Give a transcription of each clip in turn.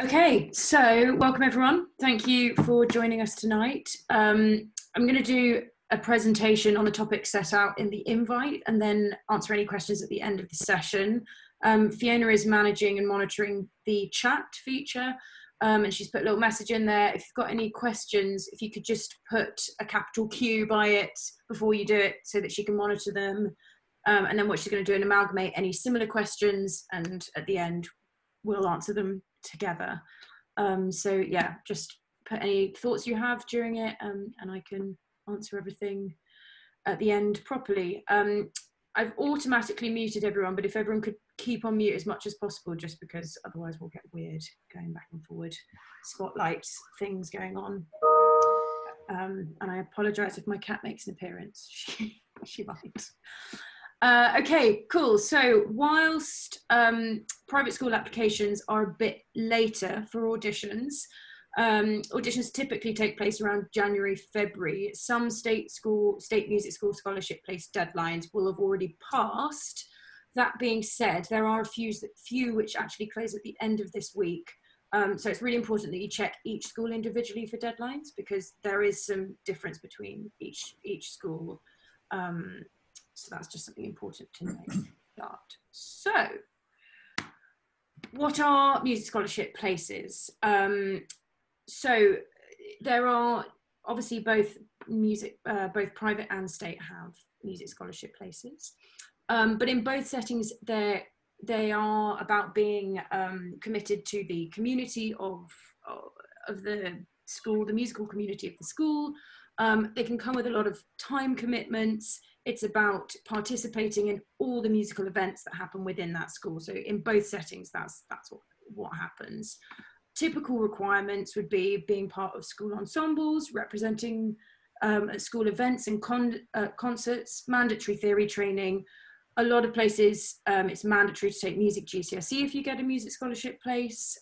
Okay, so welcome everyone. Thank you for joining us tonight. I'm going to do a presentation on the topic set out in the invite and then answer any questions at the end of the session. Fiona is managing and monitoring the chat feature, and she's put a little message in there. If you've got any questions, if you could just put a capital Q by it before you do it so that she can monitor them. And then what she's going to do is amalgamate any similar questions, and at the end we'll answer them together. So yeah, just put any thoughts you have during it, and I can answer everything at the end properly. I've automatically muted everyone, but if everyone could keep on mute as much as possible, just because otherwise we'll get weird going back and forward spotlights things going on. And I apologize if my cat makes an appearance. She might. Okay, cool. So whilst private school applications are a bit later for auditions, auditions typically take place around January, February. Some state music school scholarship place deadlines will have already passed. That being said, there are a few which actually close at the end of this week. So it's really important that you check each school individually for deadlines, because there is some difference between each school. So that's just something important to note. So, what are music scholarship places? So there are obviously both private and state have music scholarship places, but in both settings they are about being committed to the community of the school, the musical community of the school. They can come with a lot of time commitments. It's about participating in all the musical events that happen within that school. So in both settings, that's what happens. Typical requirements would be being part of school ensembles, representing at school events and concerts, mandatory theory training. A lot of places, it's mandatory to take music GCSE if you get a music scholarship place,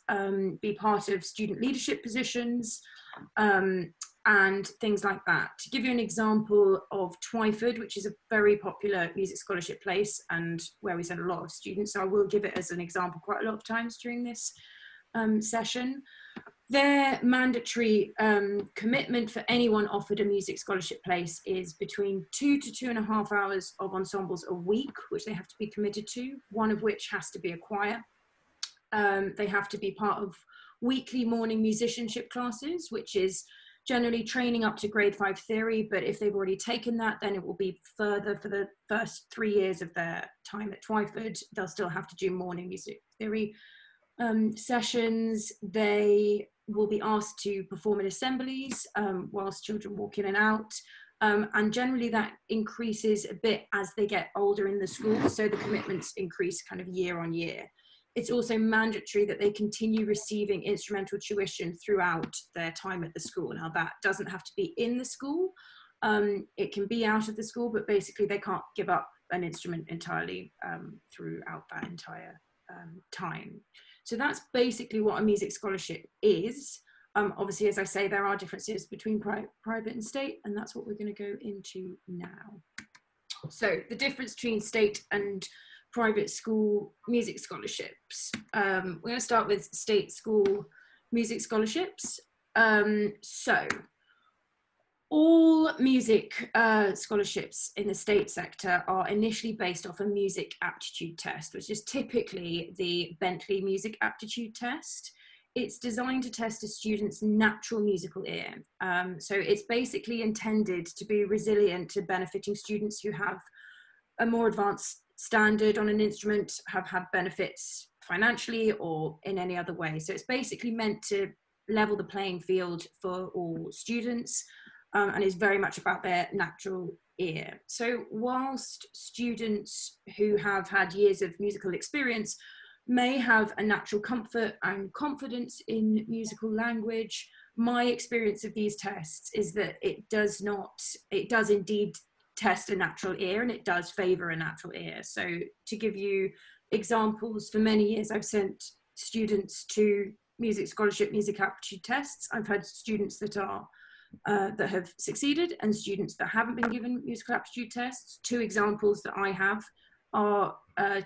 be part of student leadership positions, and things like that. To give you an example of Twyford, which is a very popular music scholarship place and where we send a lot of students, so I will give it as an example quite a lot of times during this session. Their mandatory commitment for anyone offered a music scholarship place is between 2 to 2.5 hours of ensembles a week, which they have to be committed to, one of which has to be a choir. They have to be part of weekly morning musicianship classes, which is generally training up to grade 5 theory, but if they've already taken that, then it will be further for the first 3 years of their time at Twyford. They'll still have to do morning music theory sessions. They will be asked to perform in assemblies whilst children walk in and out. And generally that increases a bit as they get older in the school, so the commitments increase kind of year on year. It's also mandatory that they continue receiving instrumental tuition throughout their time at the school. Now that doesn't have to be in the school, it can be out of the school, but basically they can't give up an instrument entirely throughout that entire time. So that's basically what a music scholarship is. Obviously, as I say, there are differences between private and state, and that's what we're going to go into now. So the difference between state and private school music scholarships. We're going to start with state school music scholarships. So all music scholarships in the state sector are initially based off a music aptitude test, which is typically the Bentley Music Aptitude Test. It's designed to test a student's natural musical ear. So it's basically intended to be resilient to benefiting students who have a more advanced standard on an instrument, have had benefits financially or in any other way. So it's basically meant to level the playing field for all students, and is very much about their natural ear. So whilst students who have had years of musical experience may have a natural comfort and confidence in musical language, my experience of these tests is that it does indeed test a natural ear, and it does favour a natural ear. So to give you examples, for many years I've sent students to music scholarship, music aptitude tests. I've had students that have succeeded and students that haven't been given musical aptitude tests. 2 examples that I have are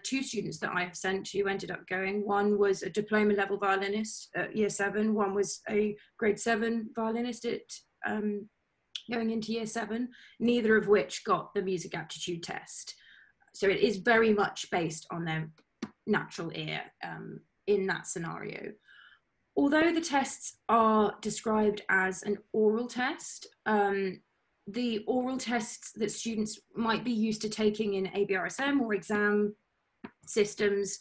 two students that I have sent who ended up going. One was a diploma level violinist at year 7. One was a grade 7 violinist at going into year 7, neither of which got the music aptitude test. So it is very much based on their natural ear in that scenario. Although the tests are described as an oral test, the oral tests that students might be used to taking in ABRSM or exam systems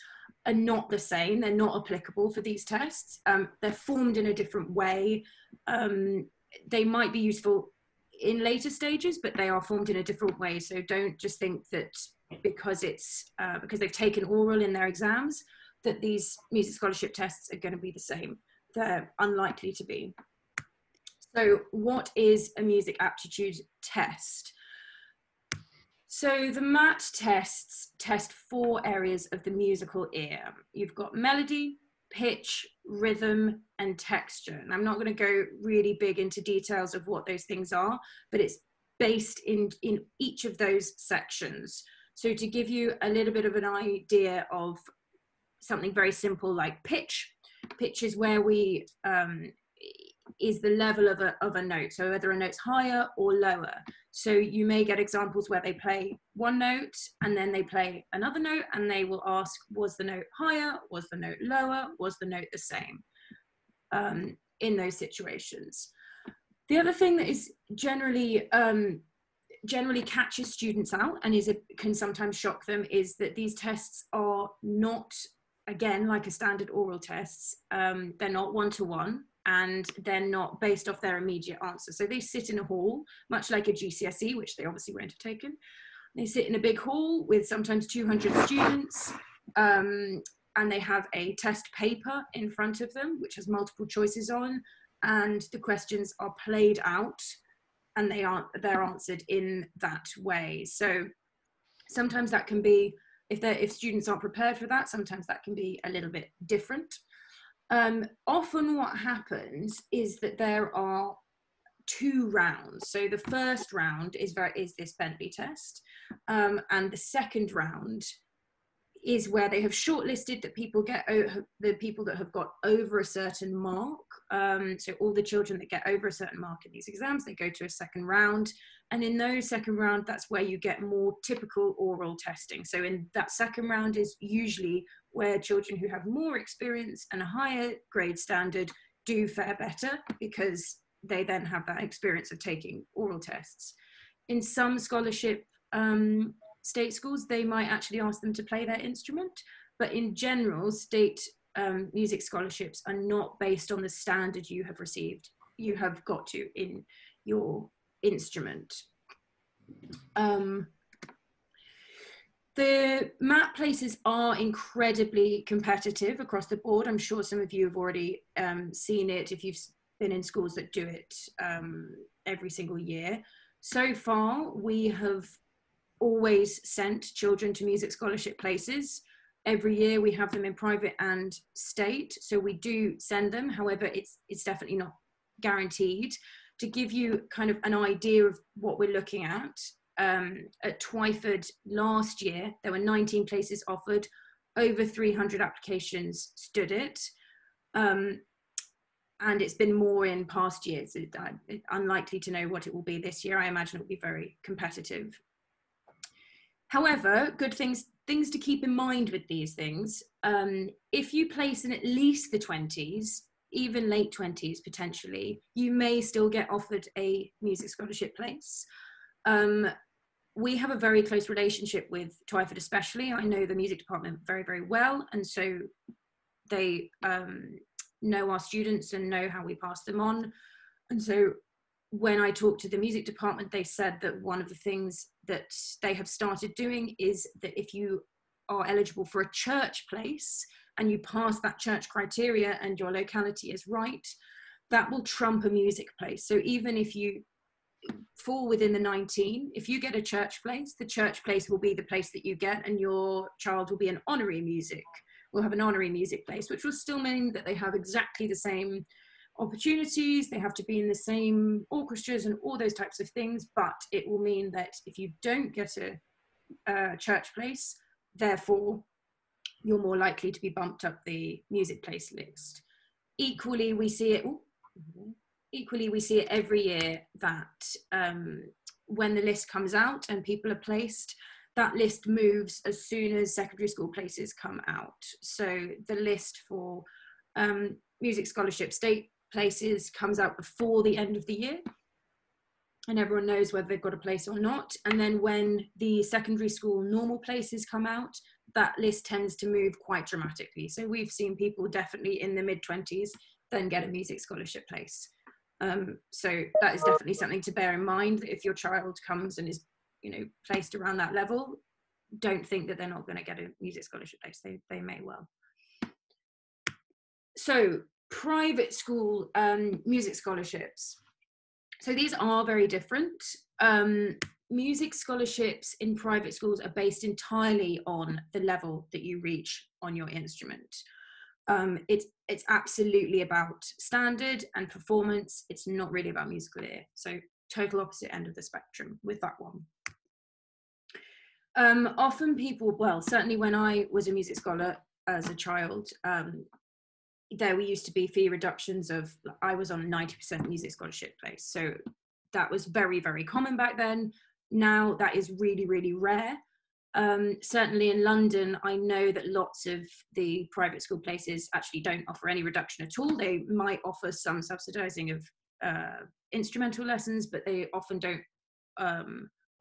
are not the same. They're not applicable for these tests. They're formed in a different way. They might be useful in later stages, but they are formed in a different way. So don't just think that because it's because they've taken oral in their exams, that these music scholarship tests are going to be the same. They're unlikely to be. So what is a music aptitude test? So the MAT tests test 4 areas of the musical ear. You've got melody, pitch, rhythm, and texture. And I'm not going to go really big into details of what those things are, but it's based in each of those sections. So to give you a little bit of an idea of something very simple like pitch is where we is the level of a note, so whether a note's higher or lower. So you may get examples where they play one note and then they play another note, and they will ask, was the note higher, was the note lower, was the note the same, in those situations. The other thing that is generally catches students out and can sometimes shock them is that these tests are not, again, like a standard oral tests. They're not one-to-one, and they're not based off their immediate answer. So they sit in a hall, much like a GCSE, which they obviously won't have taken. They sit in a big hall with sometimes 200 students, and they have a test paper in front of them, which has multiple choices on, and the questions are played out, and they're answered in that way. So sometimes that can be, if students aren't prepared for that, sometimes that can be a little bit different. Often what happens is that there are 2 rounds. So the first round is this Bentley test, and the second round is where they have shortlisted the people that have got over a certain mark. So all the children that get over a certain mark in these exams, they go to a second round. And in those second round, that's where you get more typical oral testing. So in that second round is usually where children who have more experience and a higher grade standard do fare better, because they then have that experience of taking oral tests. In some scholarship state schools, they might actually ask them to play their instrument, but in general, state music scholarships are not based on the standard you have received. You have got to in your instrument. The MAT places are incredibly competitive across the board. I'm sure some of you have already seen it if you've been in schools that do it every single year. So far, we have always sent children to music scholarship places. Every year we have them in private and state, so we do send them. However, it's definitely not guaranteed. To give you kind of an idea of what we're looking at Twyford last year, there were 19 places offered, over 300 applications stood it. And it's been more in past years. It's unlikely to know what it will be this year. I imagine it will be very competitive. However, good things to keep in mind with these things. If you place in at least the 20s, even late 20s potentially, you may still get offered a music scholarship place. We have a very close relationship with Twyford especially. I know the music department very, very well, and so they know our students and know how we pass them on. And so when I talked to the music department, they said that one of the things that they have started doing is that if you are eligible for a church place and you pass that church criteria and your locality is right, that will trump a music place. So even if you fall within the 19, if you get a church place, the church place will be the place that you get, and your child will be an honorary music, will have an honorary music place, which will still mean that they have exactly the same opportunities, they have to be in the same orchestras and all those types of things, but it will mean that if you don't get a church place, therefore you're more likely to be bumped up the music place list. Equally, we see it. Equally, we see it every year that when the list comes out and people are placed, that list moves as soon as secondary school places come out. So the list for music scholarship state places comes out before the end of the year, and everyone knows whether they've got a place or not. And then when the secondary school normal places come out, that list tends to move quite dramatically. So we've seen people definitely in the mid-20s then get a music scholarship place. So that is definitely something to bear in mind, that if your child comes and is, you know, placed around that level, don't think that they're not going to get a music scholarship place. They may well. So private school music scholarships. So these are very different. Music scholarships in private schools are based entirely on the level that you reach on your instrument. It's absolutely about standard and performance. It's not really about musical ear. So total opposite end of the spectrum with that one. Often people, well, certainly when I was a music scholar as a child, there used to be fee reductions of, I was on 90% music scholarship place. So that was very, very common back then. Now that is really, really rare. Certainly in London, I know that lots of the private school places actually don't offer any reduction at all. They might offer some subsidizing of instrumental lessons, but they often don't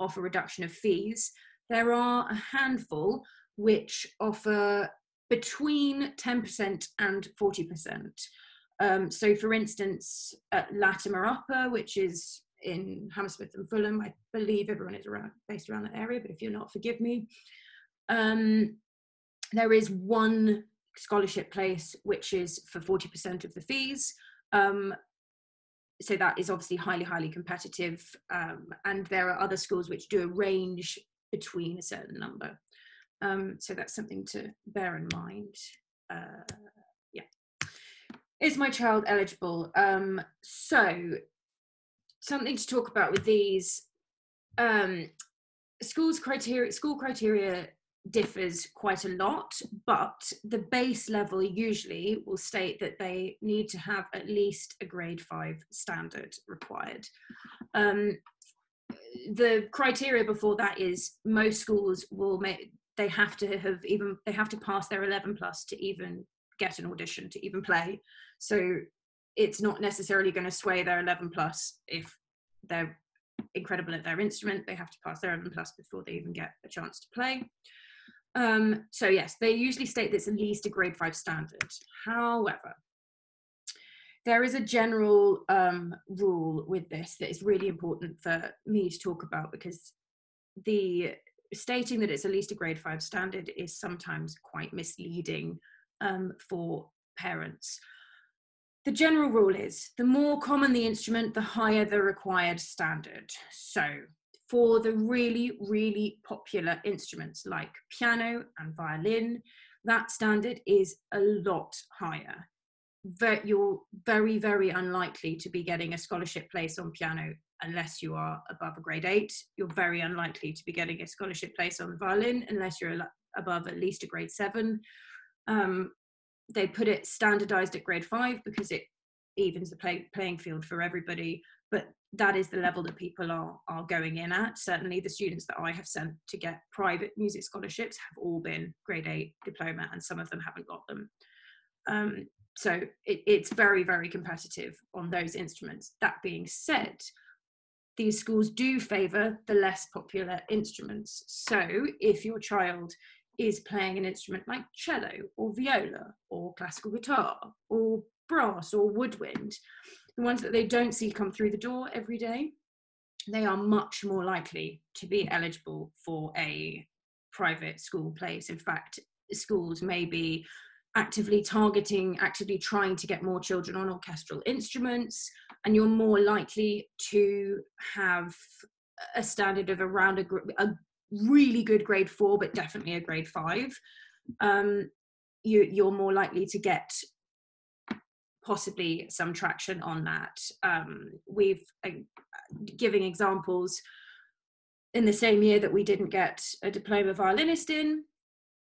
offer reduction of fees. There are a handful which offer between 10% and 40%. So for instance, at Latimer Upper, which is in Hammersmith and Fulham, I believe everyone is based around that area, but if you're not, forgive me. There is one scholarship place which is for 40% of the fees. So that is obviously highly, highly competitive. And there are other schools which do a range between a certain number. So that's something to bear in mind. Yeah. Is my child eligible? So something to talk about with these, school criteria differs quite a lot, but the base level usually will state that they need to have at least a grade 5 standard required. The criteria before that is most schools will they have to pass their 11 plus to even get an audition, to even play. So it's not necessarily going to sway their 11 plus if they're incredible at their instrument. They have to pass their 11 plus before they even get a chance to play. So yes, they usually state that it's at least a grade 5 standard. However, there is a general rule with this that is really important for me to talk about, because the stating that it's at least a grade 5 standard is sometimes quite misleading for parents. The general rule is the more common the instrument, the higher the required standard. So for the really, really popular instruments like piano and violin, that standard is a lot higher. You're very, very unlikely to be getting a scholarship place on piano unless you are above a grade 8. You're very unlikely to be getting a scholarship place on the violin unless you're above at least a grade 7. They put it standardized at grade 5 because it evens the playing field for everybody, but that is the level that people are going in at. Certainly the students that I have sent to get private music scholarships have all been grade 8 diploma, and some of them haven't got them. So it's very, very competitive on those instruments. That being said, these schools do favour the less popular instruments. So if your child is playing an instrument like cello or viola or classical guitar or brass or woodwind, the ones that they don't see come through the door every day, they are much more likely to be eligible for a private school place. In fact, schools may be actively trying to get more children on orchestral instruments, and you're more likely to have a standard of around a really good grade 4, but definitely a grade 5. You're more likely to get possibly some traction on that. We've giving examples, in the same year that we didn't get a diploma violinist in,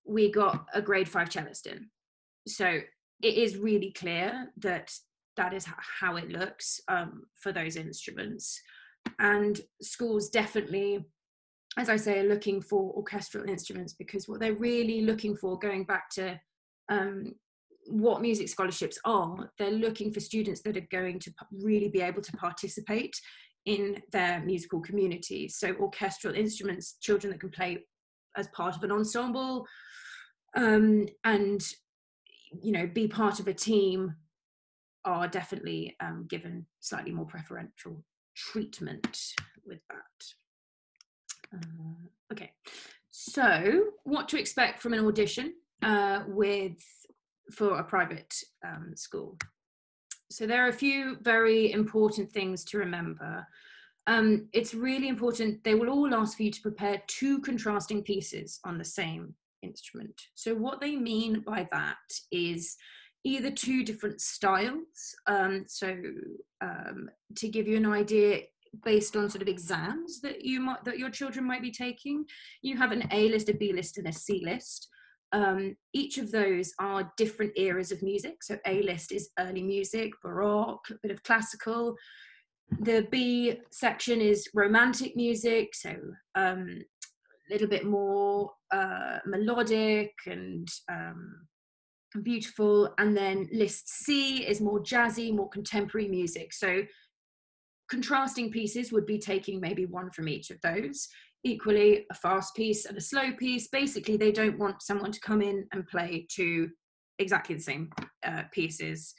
we got a grade 5 cellist in. So it is really clear that that is how it looks for those instruments. And schools definitely, as I say, are looking for orchestral instruments, because what they're really looking for, going back to what music scholarships are, they're looking for students that are going to really be able to participate in their musical community. So orchestral instruments, children that can play as part of an ensemble, and be part of a team, are definitely given slightly more preferential treatment with that. Okay, so what to expect from an audition for a private school. So there are a few very important things to remember. It's really important, they will all ask for you to prepare 2 contrasting pieces on the same instrument. So what they mean by that is either 2 different styles. To give you an idea, based on sort of exams that your children might be taking, you have an A list, a B list, and a C list. Each of those are different eras of music. So A list is early music, Baroque, a bit of classical. The B section is romantic music, so a little bit more melodic and beautiful. And then list C is more jazzy, more contemporary music. So contrasting pieces would be taking maybe 1 from each of those. Equally, a fast piece and a slow piece. Basically, they don't want someone to come in and play 2 exactly the same pieces.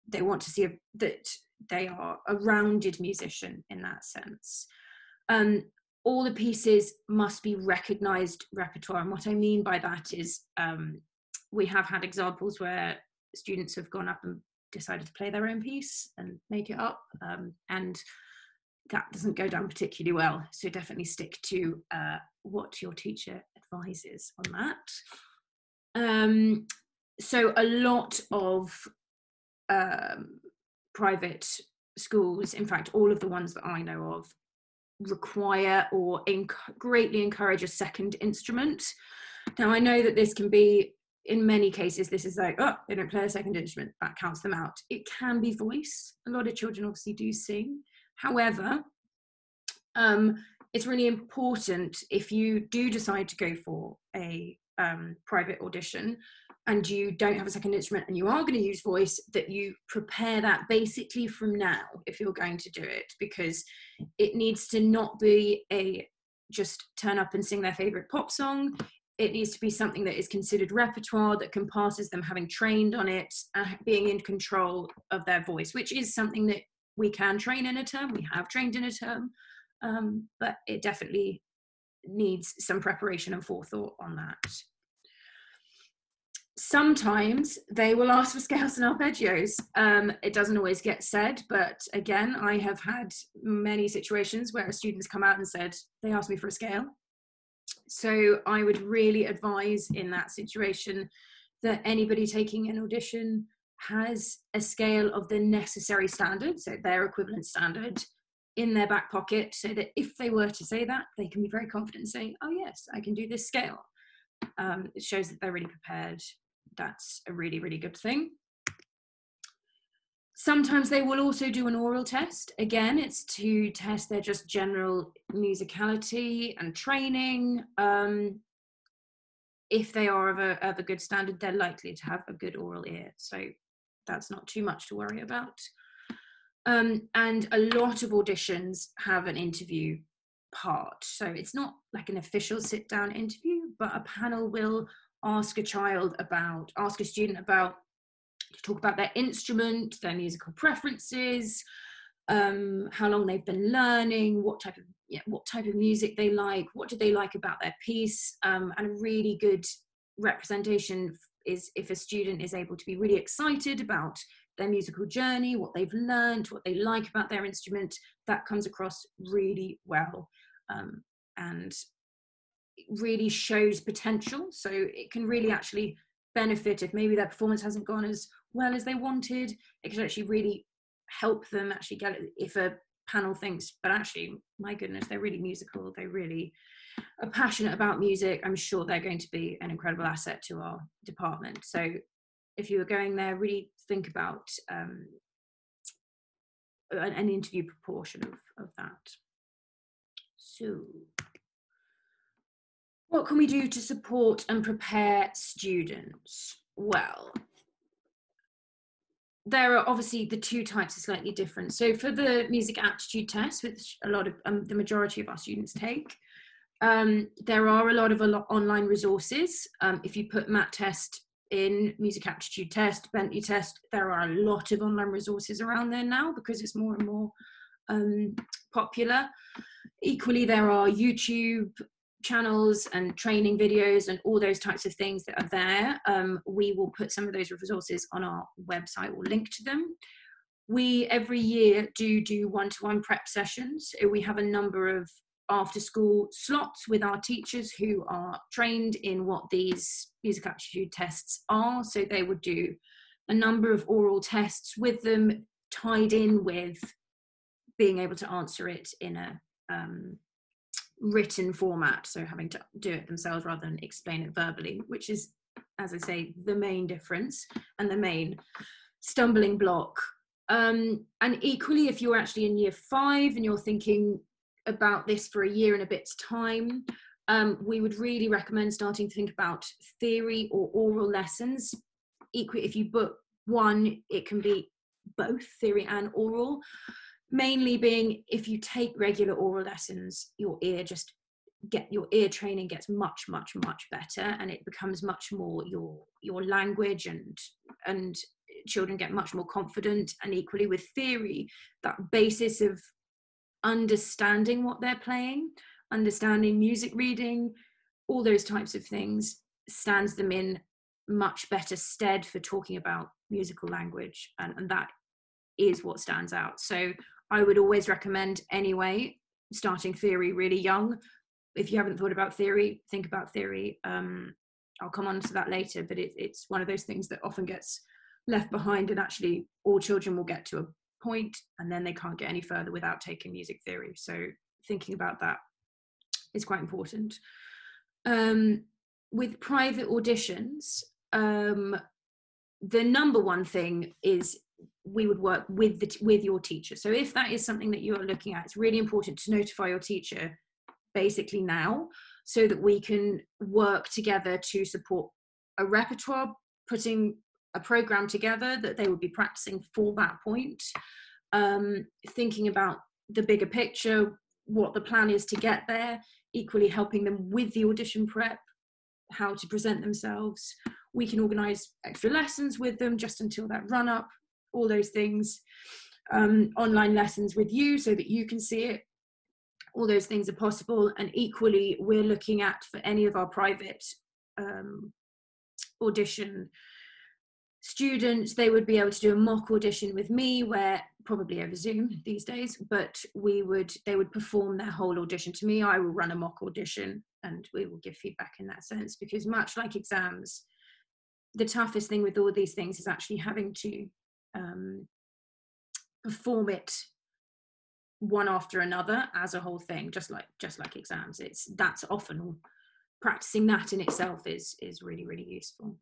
They want to see that they are a rounded musician in that sense. All the pieces must be recognized repertoire. And what I mean by that is we have had examples where students have gone up and decided to play their own piece and make it up, and that doesn't go down particularly well. So definitely stick to what your teacher advises on that. So a lot of private schools, in fact all of the ones that I know of, require or greatly encourage a second instrument. Now I know that this can be, in many cases, this is like, oh, they don't play a second instrument, that counts them out. It can be voice. A lot of children obviously do sing. However, it's really important, if you do decide to go for a private audition and you don't have a second instrument and you are going to use voice, that you prepare that basically from now if you're going to do it, because it needs to not be just turn up and sing their favorite pop song. It needs to be something that is considered repertoire, that can pass as them having trained on it, being in control of their voice, which is something that we can train in a term. We have trained in a term, but it definitely needs some preparation and forethought on that. Sometimes they will ask for scales and arpeggios. It doesn't always get said, but again, I have had many situations where students come out and said, they asked me for a scale. So I would really advise in that situation that anybody taking an audition has a scale of the necessary standard, so their equivalent standard, in their back pocket, so that if they were to say that, they can be very confident saying, oh yes, I can do this scale. It shows that they're really prepared. That's a really, really good thing. Sometimes they will also do an oral test. Again, it's to test their just general musicality and training. If they are of a good standard, they're likely to have a good oral ear. So that's not too much to worry about. And a lot of auditions have an interview part. So it's not like an official sit-down interview, but a panel will ask a student about, to talk about their instrument, their musical preferences, how long they've been learning, what type of music they like, what do they like about their piece. And a really good representation is if a student is able to be really excited about their musical journey, what they've learned, what they like about their instrument. That comes across really well, and really shows potential. So it can really actually benefit if maybe their performance hasn't gone as well as they wanted. It can actually really help them actually get it if a panel thinks, but actually, my goodness, they're really musical, they really are passionate about music, I'm sure they're going to be an incredible asset to our department. So if you were going there, really think about an interview proportion of that. So what can we do to support and prepare students? Well, there are obviously the two types are slightly different. So for the music aptitude test, which a lot of the majority of our students take, there are a lot of online resources. If you put MAT test in, music aptitude test, Bentley test, there are a lot of online resources around there now because it's more and more popular. Equally, there are YouTube channels and training videos and all those types of things that are there. We will put some of those resources on our website or link to them. We every year do one-to-one prep sessions. We have a number of after school slots with our teachers who are trained in what these music aptitude tests are. So they would do a number of oral tests with them, tied in with being able to answer it in a written format, so having to do it themselves rather than explain it verbally, which is, as I say, the main difference and the main stumbling block. And equally, if you're actually in year 5 and you're thinking about this for a year and a bit's time, we would really recommend starting to think about theory or oral lessons. Equally, if you book one, it can be both theory and oral. Mainly being, if you take regular oral lessons, your ear training gets much better, and it becomes much more your language, and children get much more confident. And equally with theory, that basis of understanding what they're playing, understanding music reading, all those types of things stands them in much better stead for talking about musical language, and that is what stands out. So I would always recommend anyway starting theory really young. If you haven't thought about theory, think about theory. I'll come on to that later, but it's one of those things that often gets left behind, and actually all children will get to a point and then they can't get any further without taking music theory. So thinking about that is quite important. With private auditions, the number one thing is we would work with your teacher. So if that is something that you're looking at, it's really important to notify your teacher basically now, so that we can work together to support a repertoire, putting a program together that they would be practicing for that point, thinking about the bigger picture, what the plan is to get there, equally helping them with the audition prep, how to present themselves. We can organise extra lessons with them just until that run up, all those things, online lessons with you so that you can see it. All those things are possible. And equally, we're looking at, for any of our private audition students, they would be able to do a mock audition with me, where probably over Zoom these days, but they would perform their whole audition to me. I will run a mock audition and we will give feedback in that sense, because much like exams, the toughest thing with all these things is actually having to perform it one after another as a whole thing, just like exams. That's often, practicing that in itself is really useful.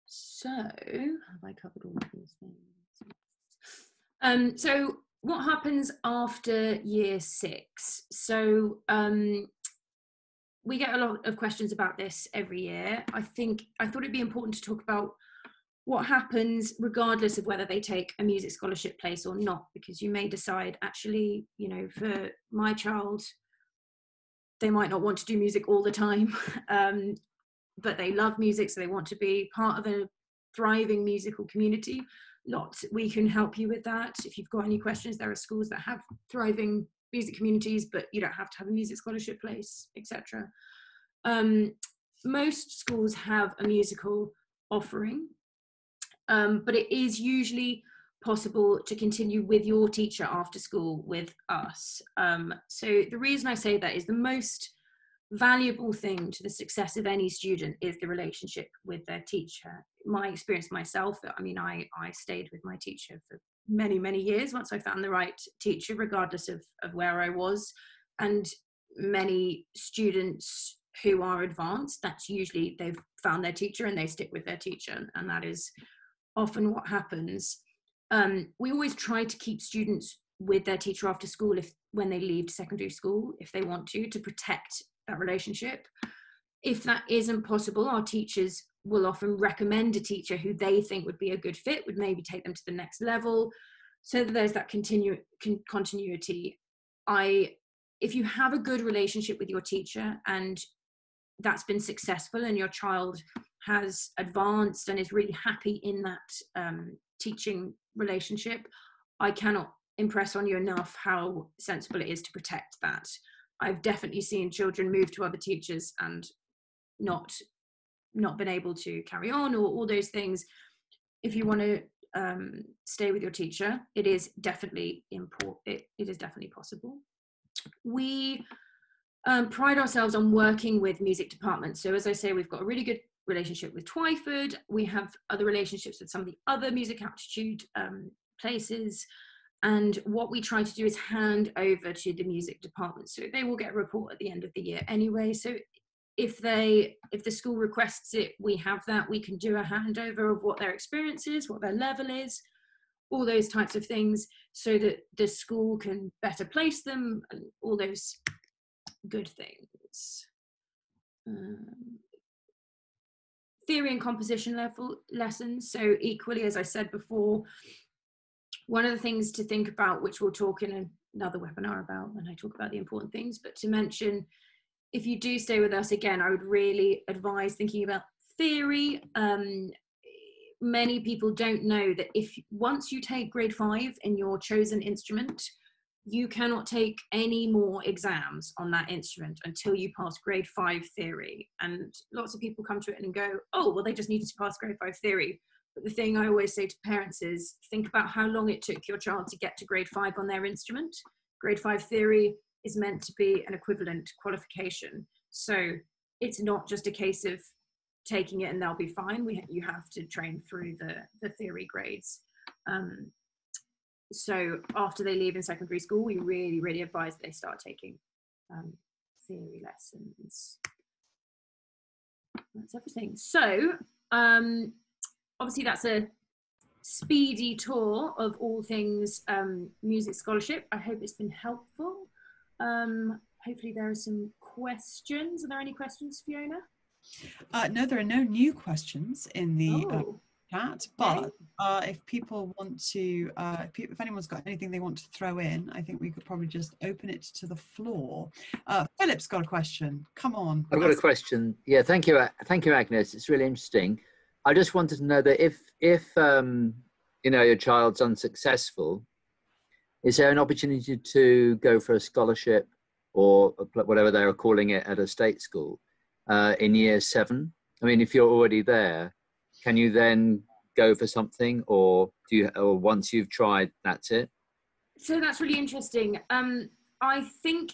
So have I covered all of these things? So what happens after year 6? So we get a lot of questions about this every year. I thought it'd be important to talk about what happens regardless of whether they take a music scholarship place or not, because you may decide, actually, for my child, they might not want to do music all the time, but they love music, so they want to be part of a thriving musical community. We can help you with that. If you've got any questions, there are schools that have thriving music communities, but you don't have to have a music scholarship place, etc. Most schools have a musical offering, but it is usually possible to continue with your teacher after school with us. So the reason I say that is the most valuable thing to the success of any student is the relationship with their teacher. My experience myself, I stayed with my teacher for many years once I found the right teacher, regardless of where I was. And many students who are advanced, that's usually they've found their teacher and they stick with their teacher, and that is often what happens. We always try to keep students with their teacher after school when they leave secondary school, if they want to protect that relationship. If that isn't possible, our teachers will often recommend a teacher who they think would be a good fit, would maybe take them to the next level, so that there's that continuity. If you have a good relationship with your teacher and that's been successful and your child has advanced and is really happy in that teaching relationship, I cannot impress on you enough how sensible it is to protect that. I've definitely seen children move to other teachers and not been able to carry on, or all those things. If you want to stay with your teacher, it is definitely important. It is definitely possible. We pride ourselves on working with music departments. So as I say, we've got a really good relationship with Twyford. We have other relationships with some of the other music aptitude places. And what we try to do is hand over to the music department. So they will get a report at the end of the year anyway. So if the school requests it, we have that. We can do a handover of what their experience is, what their level is, all those types of things, so that the school can better place them, and all those good things. Theory and composition level lessons. So equally, as I said before, one of the things to think about, which we'll talk in another webinar about when I talk about the important things, but to mention, if you do stay with us, again, I would really advise thinking about theory. Many people don't know that once you take grade 5 in your chosen instrument, you cannot take any more exams on that instrument until you pass grade 5 theory. And lots of people come to it and go, oh, well, they just needed to pass grade 5 theory. But the thing I always say to parents is, think about how long it took your child to get to grade 5 on their instrument. Grade 5 theory is meant to be an equivalent qualification. So it's not just a case of taking it and they'll be fine. You have to train through the theory grades. So after they leave in secondary school, we really, really advise they start taking theory lessons. That's everything. So obviously that's a speedy tour of all things music scholarship. I hope it's been helpful. Hopefully there are some questions. Are there any questions, Fiona? No, there are no new questions in the chat, but if people want to, if anyone's got anything they want to throw in, I think we could probably just open it to the floor. Philip's got a question. Come on. I've got a question. Yeah, thank you, Agnes. It's really interesting. I just wanted to know that if you know, your child's unsuccessful, is there an opportunity to go for a scholarship or whatever they are calling it at a state school in year 7? I mean, if you're already there, can you then go for something, or or once you've tried, that's it? So that's really interesting. I think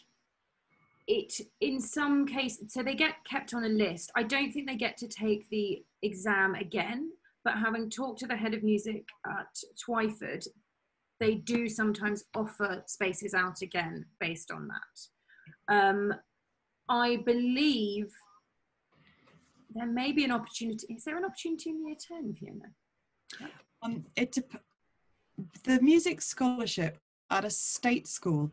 in some cases, so they get kept on a list. I don't think they get to take the exam again, but having talked to the head of music at Twyford, they do sometimes offer spaces out again based on that. I believe there may be an opportunity. Is there an opportunity in year 10, Fiona? The music scholarship at a state school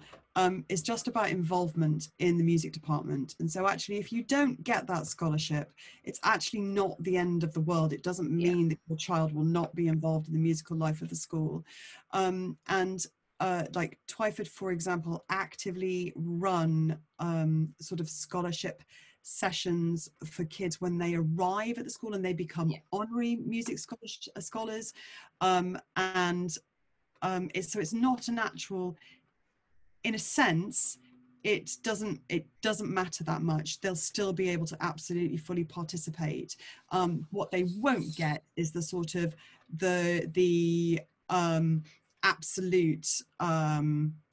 is just about involvement in the music department. And so actually, if you don't get that scholarship, it's actually not the end of the world. It doesn't mean that your child will not be involved in the musical life of the school. Like Twyford, for example, actively run sort of scholarship sessions for kids when they arrive at the school and they become honorary music scholars. So it's not a natural, in a sense, it doesn't matter that much. They'll still be able to absolutely fully participate. What they won't get is the sort of the absolute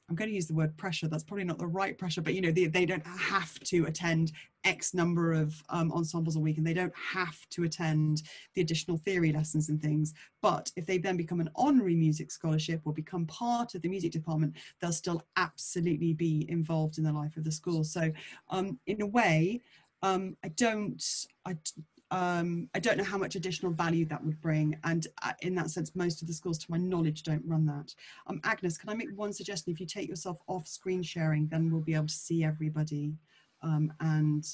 I'm going to use the word pressure, that's probably not the right pressure, but you know, they don't have to attend X number of ensembles a week, and they don't have to attend the additional theory lessons and things. But if they then become an honorary music scholarship or become part of the music department, they'll still absolutely be involved in the life of the school. So in a way, I don't know how much additional value that would bring, and in that sense, most of the schools, to my knowledge, don't run that. Agnes, can I make one suggestion? If you take yourself off screen sharing, then we'll be able to see everybody. And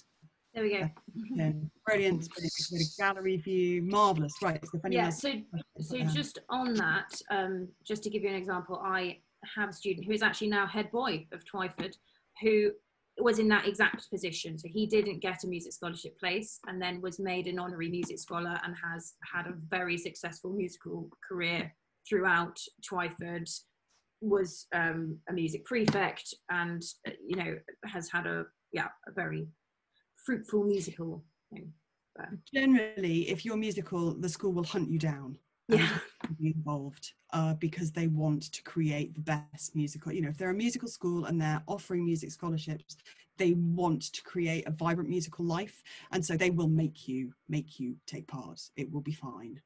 there we go. yeah, brilliant. We can go to gallery view, marvelous. Right. So, if anyone else so just on that, just to give you an example, I have a student who is actually now head boy of Twyford, who was in that exact position. So he didn't get a music scholarship place, and then was made an honorary music scholar, and has had a very successful musical career throughout Twyford, was a music prefect, and you know, has had a very fruitful musical thing. But generally, if you're musical, the school will hunt you down. Yeah. Be involved because they want to create the best musical. You know, if they're a musical school and they're offering music scholarships, they want to create a vibrant musical life, and so they will make you take part. It will be fine.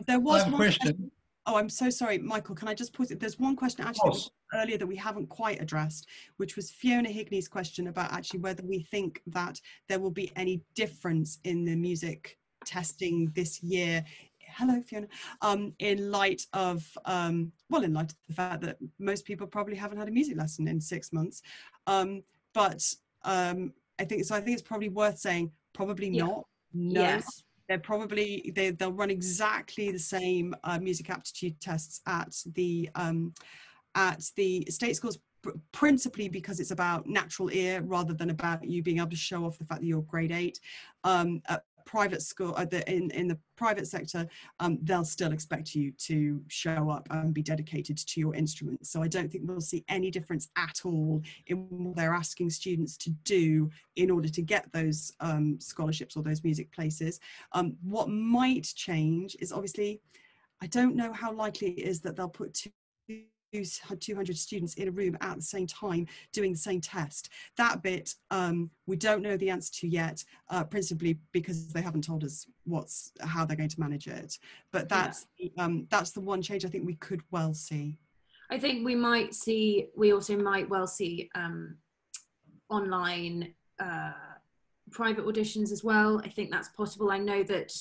There was one question. Oh, I'm so sorry, Michael. Can I just pause it? There's one question actually earlier that we haven't quite addressed, which was Fiona Higney's question about actually whether we think that there will be any difference in the music testing this year. Hello, Fiona. In light of the fact that most people probably haven't had a music lesson in 6 months, but I think it's probably worth saying probably not. No. Yes. They'll run exactly the same music aptitude tests at the state schools, principally because it's about natural ear rather than about you being able to show off the fact that you're grade 8. At private school, in the private sector, they'll still expect you to show up and be dedicated to your instrument. So I don't think we'll see any difference at all in what they're asking students to do in order to get those scholarships or those music places. What might change is, obviously, I don't know how likely it is that they'll put 200 students in a room at the same time doing the same test. That bit we don't know the answer to yet, principally because they haven't told us how they're going to manage it. But that's the one change I think we could well see. I think we also might well see online private auditions as well. I think that's possible. I know that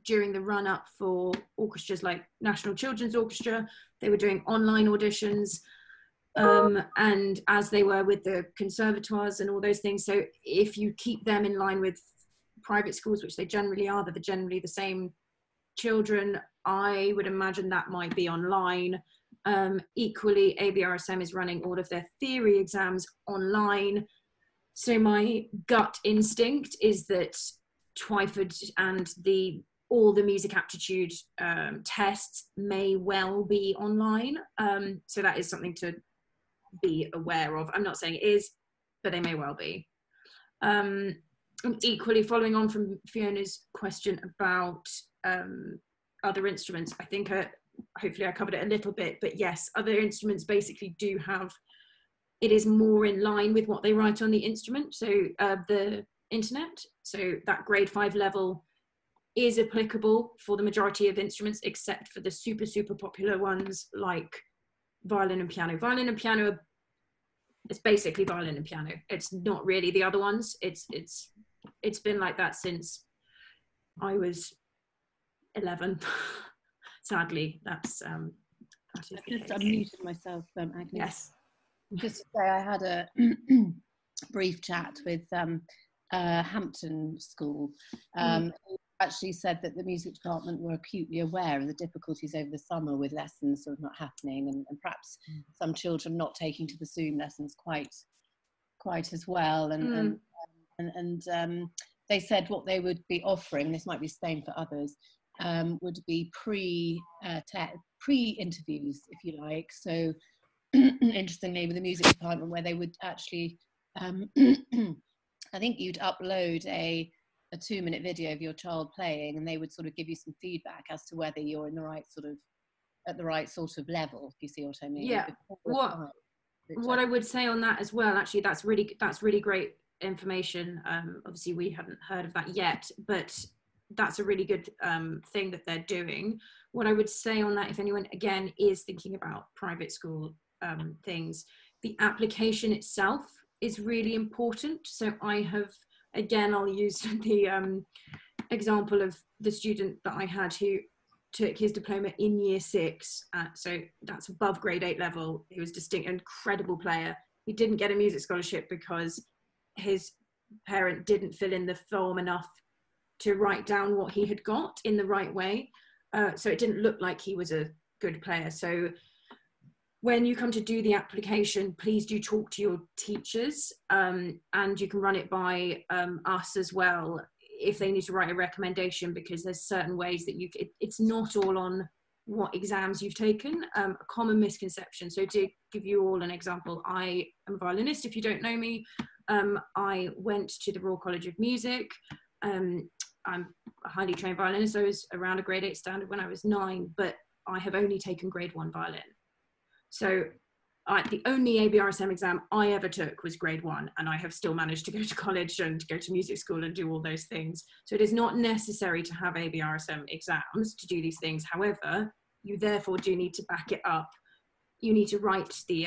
during the run up for orchestras like National Children's Orchestra, they were doing online auditions, and as they were with the conservatoires and all those things. So if you keep them in line with private schools, which they generally are, they're generally the same children, I would imagine that might be online. Equally, ABRSM is running all of their theory exams online. So my gut instinct is that Twyford and all the music aptitude tests may well be online. So that is something to be aware of. I'm not saying it is, but they may well be. And equally, following on from Fiona's question about other instruments, I think hopefully I covered it a little bit, but yes, other instruments basically do have, it is more in line with what they write on the instrument, so the internet. So that grade 5 level is applicable for the majority of instruments, except for the super, super popular ones like violin and piano. Violin and piano, it's basically violin and piano. It's not really the other ones. It's been like that since I was 11. Sadly, that is the case. Just unmuted myself, Agnes. Yes. Just to say, I had a brief chat with Hampton School, who actually said that the music department were acutely aware of the difficulties over the summer with lessons sort of not happening, and perhaps some children not taking to the Zoom lessons quite as well. And they said what they would be offering, this might be the same for others, would be pre-interviews, if you like. So interestingly, with the music department, where they would actually I think you'd upload a 2-minute video of your child playing, and they would sort of give you some feedback as to whether you're in the right sort of at the right sort of level, if you see what I mean. Yeah. What I would say on that as well, actually, that's really great information. Obviously, we hadn't heard of that yet, but that's a really good thing that they're doing. What I would say on that, if anyone again is thinking about private school things, the application itself is really important. So I have, again, I'll use the example of the student that I had who took his diploma in year 6, so that's above grade 8 level. He was incredible player. He didn't get a music scholarship because his parent didn't fill in the form enough to write down what he had got in the right way. So it didn't look like he was a good player. So when you come to do the application, please do talk to your teachers, and you can run it by us as well if they need to write a recommendation, because there's certain ways that it's not all on what exams you've taken. A common misconception, so to give you all an example, I am a violinist, if you don't know me. I went to the Royal College of Music. I'm a highly trained violinist. I was around a grade 8 standard when I was 9, but I have only taken grade 1 violin. So the only ABRSM exam I ever took was grade 1, and I have still managed to go to college and go to music school and do all those things. So it is not necessary to have ABRSM exams to do these things. However, you therefore do need to back it up. You need to write the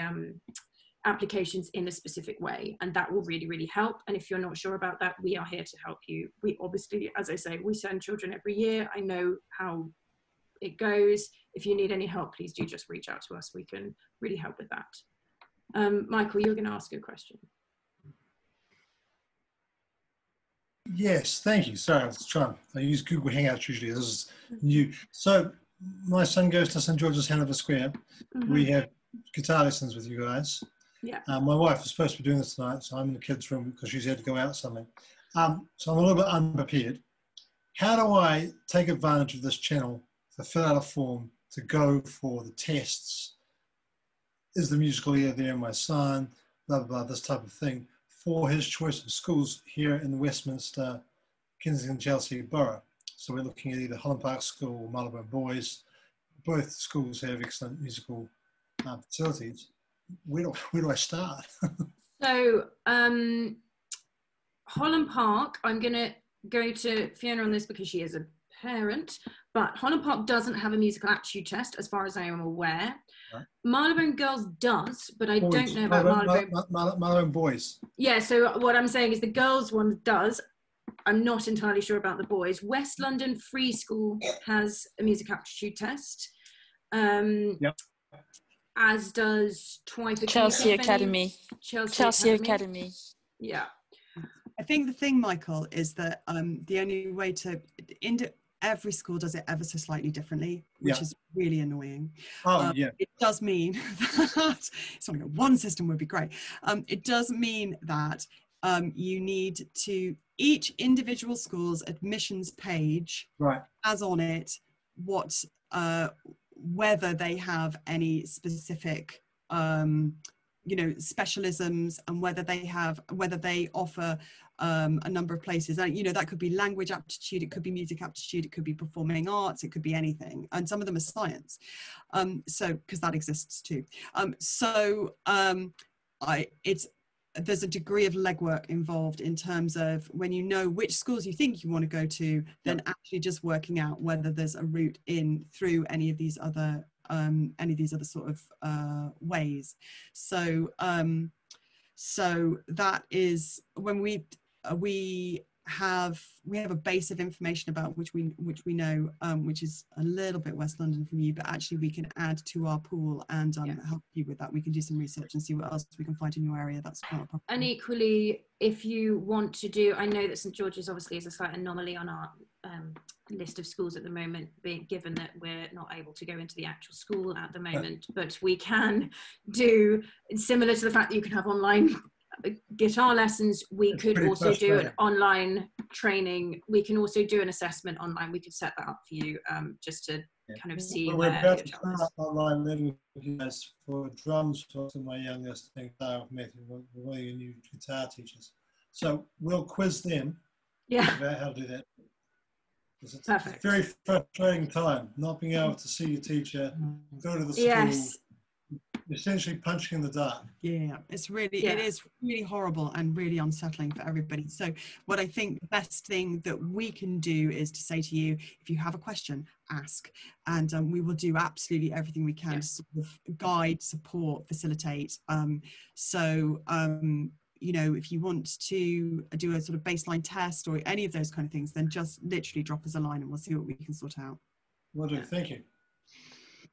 applications in a specific way, and that will really, really help. And if you're not sure about that, we are here to help you. We obviously, as I say, we send children every year. I know how it goes. If you need any help, please do just reach out to us. We can really help with that. Michael, you're going to ask a question. Yes, thank you. Sorry, I was trying. I use Google Hangouts usually. This is new. So my son goes to St George's Hanover Square. We have guitar lessons with you guys. Yeah. My wife is supposed to be doing this tonight, so I'm in the kids' room because she's had to go out something. So I'm a little bit unprepared. How do I take advantage of this channel to fill out a form to go for the tests? Is the musical ear there in my son? Blah, blah, blah, this type of thing for his choice of schools here in the Westminster, Kensington, Chelsea borough. So we're looking at either Holland Park School or Marylebone Boys. Both schools have excellent musical facilities. Where do I start? So Holland Park, I'm going to go to Fiona on this because she is a parent, but Holland Park doesn't have a musical aptitude test as far as I am aware. Right. Marylebone Girls does, but I don't know about Marylebone Boys. Yeah, so what I'm saying is the girls one does. I'm not entirely sure about the boys. West London Free School has a music aptitude test. Yep. As does Twyford Chelsea Academy. Chelsea Academy. Yeah. I think the thing, Michael, is that the only way to every school does it ever so slightly differently, which is really annoying. It does mean that something like one system would be great. It does mean that you need to, each individual school's admissions page has on it what whether they have any specific specialisms, and whether they offer a number of places. That could be language aptitude, it could be music aptitude, it could be performing arts, it could be anything, and some of them are science. So because that exists too. There's a degree of legwork involved in terms of when you know which schools you think you want to go to, then actually just working out whether there's a route in through any of these other sort of ways. So that is when we have a base of information about which we know, which is a little bit West London from you, but actually we can add to our pool and help you with that. We can do some research and see what else we can find in your area. That's not a problem. And equally, if you want to do, I know that St George's obviously is a slight anomaly on our list of schools at the moment, given that we're not able to go into the actual school at the moment, but we can do, similar to the fact that you can have online guitar lessons, we could also do an online training. We can also do an assessment online. We could set that up for you just to kind of see we're about to start online learning with you guys for drums for my youngest thing, Matthew, one of your new guitar teachers. So we'll quiz them about how to do that. It's Perfect. a very frustrating time, not being able to see your teacher, go to the school, Yes. essentially punching in the dark. Yeah, it's really, Yeah. it is really horrible and really unsettling for everybody. So what I think the best thing that we can do is to say to you, if you have a question, ask, and we will do absolutely everything we can to sort of guide, support, facilitate. You know, if you want to do a sort of baseline test or any of those kind of things, then just literally drop us a line and we'll see what we can sort out. Will do. Thank you.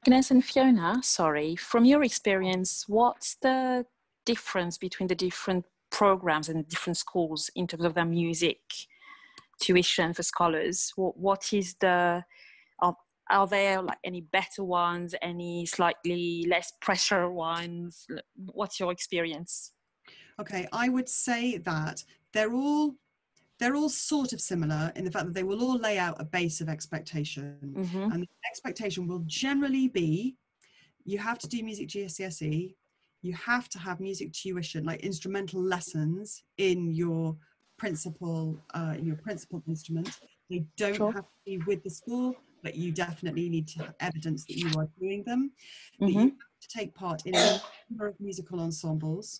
Agnes and Fiona, sorry, from your experience, what's the difference between the different programs and different schools in terms of their music tuition for scholars? What is the, are there like any better ones, any slightly less pressure ones? What's your experience? Okay, I would say that they're all sort of similar in the fact that they will all lay out a base of expectation. And the expectation will generally be, you have to do music GCSE, you have to have music tuition, like instrumental lessons in your principal instrument. They don't have to be with the school, but you definitely need to have evidence that you are doing them. That you have to take part in a number of musical ensembles.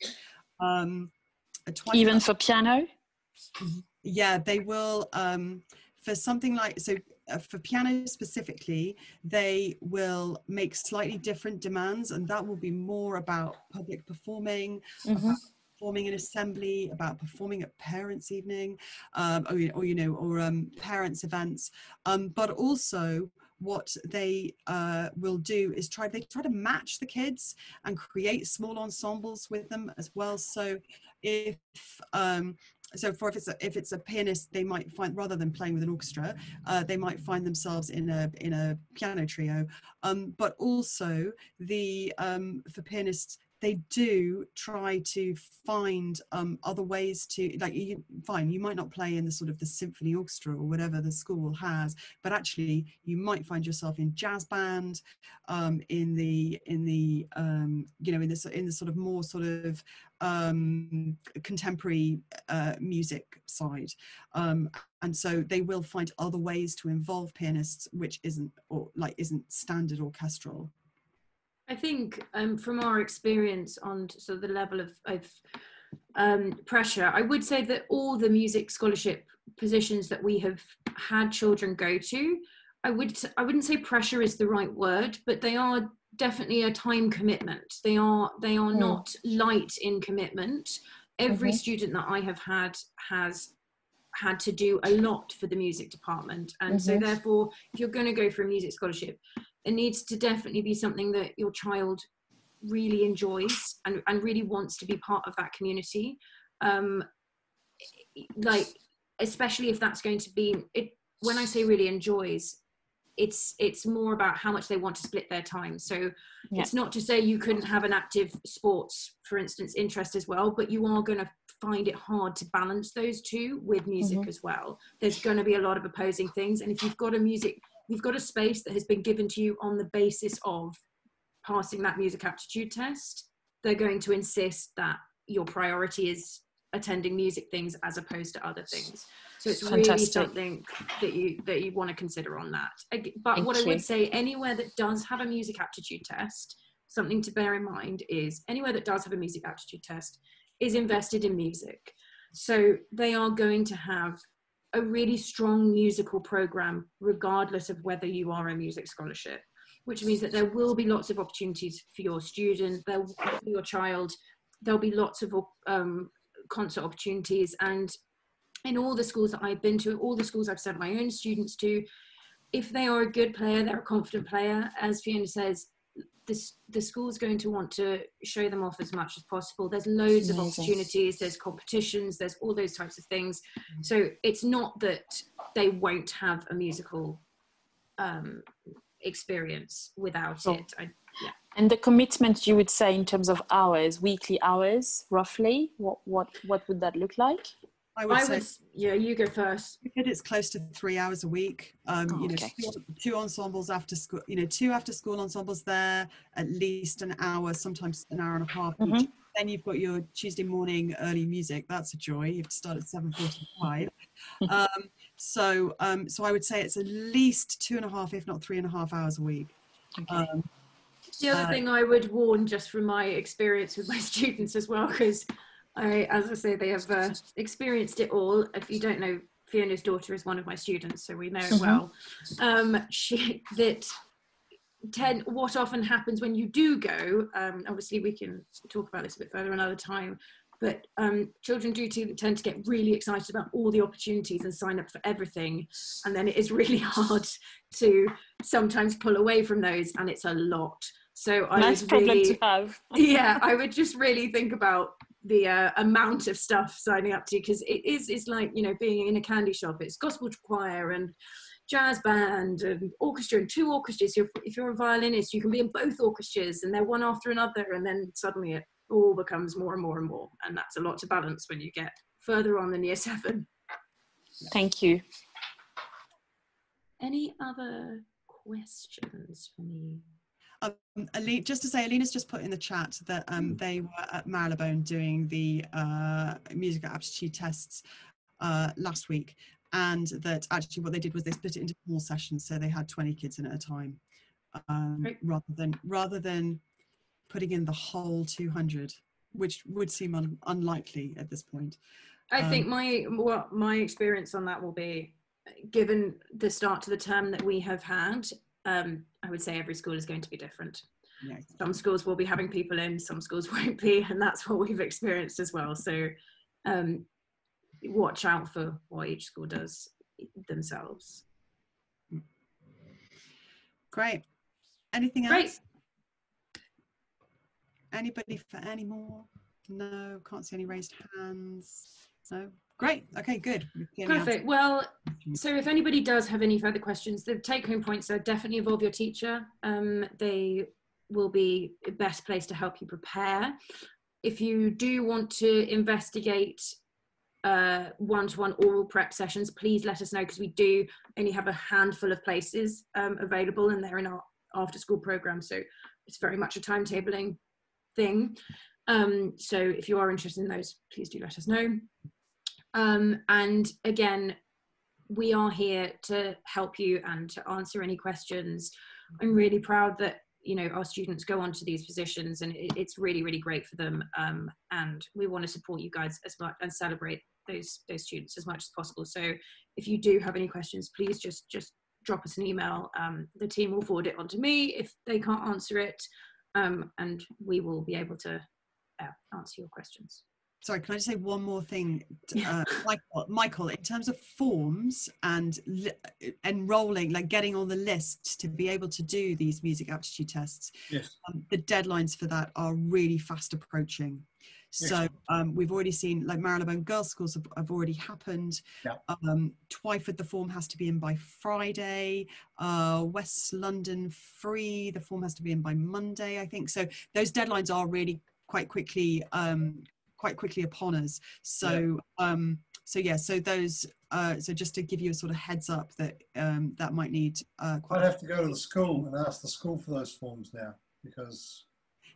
Even for piano? Yeah, they will, for something like, so for piano specifically, they will make slightly different demands, and that will be more about public performing, about performing in assembly, about performing at parents' evening, or parents' events, but also what they will do is try to match the kids and create small ensembles with them as well. So if if it's a pianist, they might find, rather than playing with an orchestra, they might find themselves in a piano trio. But also for pianists, they do try to find other ways to, like, you might not play in the sort of the symphony orchestra or whatever the school has, but actually you might find yourself in jazz band, in the sort of more sort of contemporary music side, and so they will find other ways to involve pianists which isn't standard orchestral. I think from our experience on sort of the level of pressure, I would say that all the music scholarship positions that we have had children go to, I wouldn't say pressure is the right word, but they are definitely a time commitment. They are not light in commitment. Every student that I have had has had to do a lot for the music department, and so therefore if you're going to go for a music scholarship, it needs to definitely be something that your child really enjoys and really wants to be part of that community, like especially if that's going to be it. When I say really enjoys, it's more about how much they want to split their time. So it's not to say you couldn't have an active sports, for instance, interest as well, but you are going to find it hard to balance those two with music as well. There's going to be a lot of opposing things, and if you've got a space that has been given to you on the basis of passing that music aptitude test, they're going to insist that your priority is attending music things as opposed to other things. So it's really something that you want to consider on that. But what I would say, anywhere that does have a music aptitude test, something to bear in mind is anywhere that does have a music aptitude test is invested in music. So they are going to have a really strong musical program regardless of whether you are a music scholarship, which means that there will be lots of opportunities for your student, for your child. There'll be lots of concert opportunities, and in all the schools that I've been to, all the schools I've sent my own students to, if they are a good player, they're a confident player, as Fiona says, the school's going to want to show them off as much as possible. There's loads of opportunities, there's competitions, there's all those types of things. So it's not that they won't have a musical experience without it. And the commitment, you would say, in terms of hours, weekly hours, roughly, what would that look like? I would say, you go first. It's close to 3 hours a week. Two ensembles after school, 2 after school ensembles there, at least an hour, sometimes an hour and a half each. Then you've got your Tuesday morning early music. That's a joy. You have to start at 7:45. So so I would say it's at least 2.5, if not 3.5 hours a week. Okay. The other thing I would warn, just from my experience with my students as well, because as I say, they have experienced it all. If you don't know, Fiona's daughter is one of my students, so we know it well. What often happens when you do go, obviously we can talk about this a bit further another time, but children do tend to get really excited about all the opportunities and sign up for everything, and then it is really hard to sometimes pull away from those, and it's a lot. So Nice problem to have. Yeah, I would just really think about the amount of stuff signing up to, because it's like, you know, being in a candy shop. It's gospel choir and jazz band and orchestra, and 2 orchestras. If you're a violinist, you can be in both orchestras, and they're one after another, and then suddenly it all becomes more and more and more, and that's a lot to balance when you get further on than year 7. Thank you. Any other questions for me? Just to say, Alina's just put in the chat that they were at Marylebone doing the musical aptitude tests last week, and that actually what they did was they split it into small sessions, so they had 20 kids in at a time, rather than putting in the whole 200, which would seem unlikely at this point. I think my experience on that will be, given the start to the term that we have had, I would say every school is going to be different. Yeah. Some schools will be having people in, some schools won't be, and that's what we've experienced as well. So watch out for what each school does themselves. Great. Anything else? Great. Anybody for any more? No, can't see any raised hands. No. Great. Okay, good. Perfect. Well, so if anybody does have any further questions, the take-home points are definitely involve your teacher. They will be the best place to help you prepare. If you do want to investigate one-to-one oral prep sessions, please let us know, because we do only have a handful of places available, and they're in our after-school program, so it's very much a timetabling thing. So if you are interested in those, please do let us know. And again, we are here to help you and to answer any questions. I'm really proud that, you know, our students go on to these positions, and it's really, really great for them. And we want to support you guys as much and celebrate those students as much as possible. So if you do have any questions, please just drop us an email. The team will forward it on to me if they can't answer it, and we will be able to answer your questions. Sorry, can I just say one more thing? Michael, in terms of forms and enrolling, like getting on the list to be able to do these music aptitude tests, yes. The deadlines for that are really fast approaching. So we've already seen, like, Marylebone Girls' Schools have already happened. Yeah. Twyford, the form has to be in by Friday. West London Free, the form has to be in by Monday, I think. So those deadlines are really quite quickly upon us. So so those so just to give you a sort of heads up that that might need I'd have to go to the school and ask the school for those forms now, because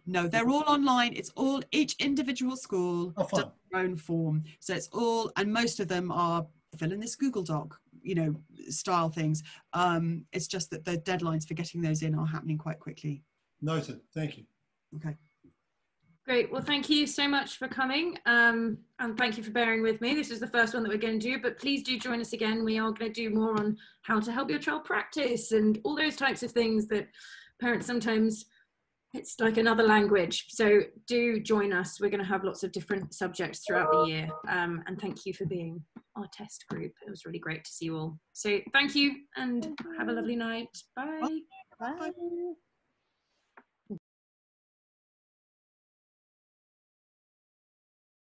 no, they're all online. It's all, each individual school does their own form, so it's all, and most of them are fill in this Google Doc, you know, style things. It's just that the deadlines for getting those in are happening quite quickly. Noted. Thank you. Okay. Great. Well, thank you so much for coming, and thank you for bearing with me. This is the first one that we're going to do, but please do join us again. We are going to do more on how to help your child practice and all those types of things that parents sometimes, it's like another language. So do join us. We're going to have lots of different subjects throughout the year, and thank you for being our test group. It was really great to see you all. So thank you, and have a lovely night. Bye. Bye.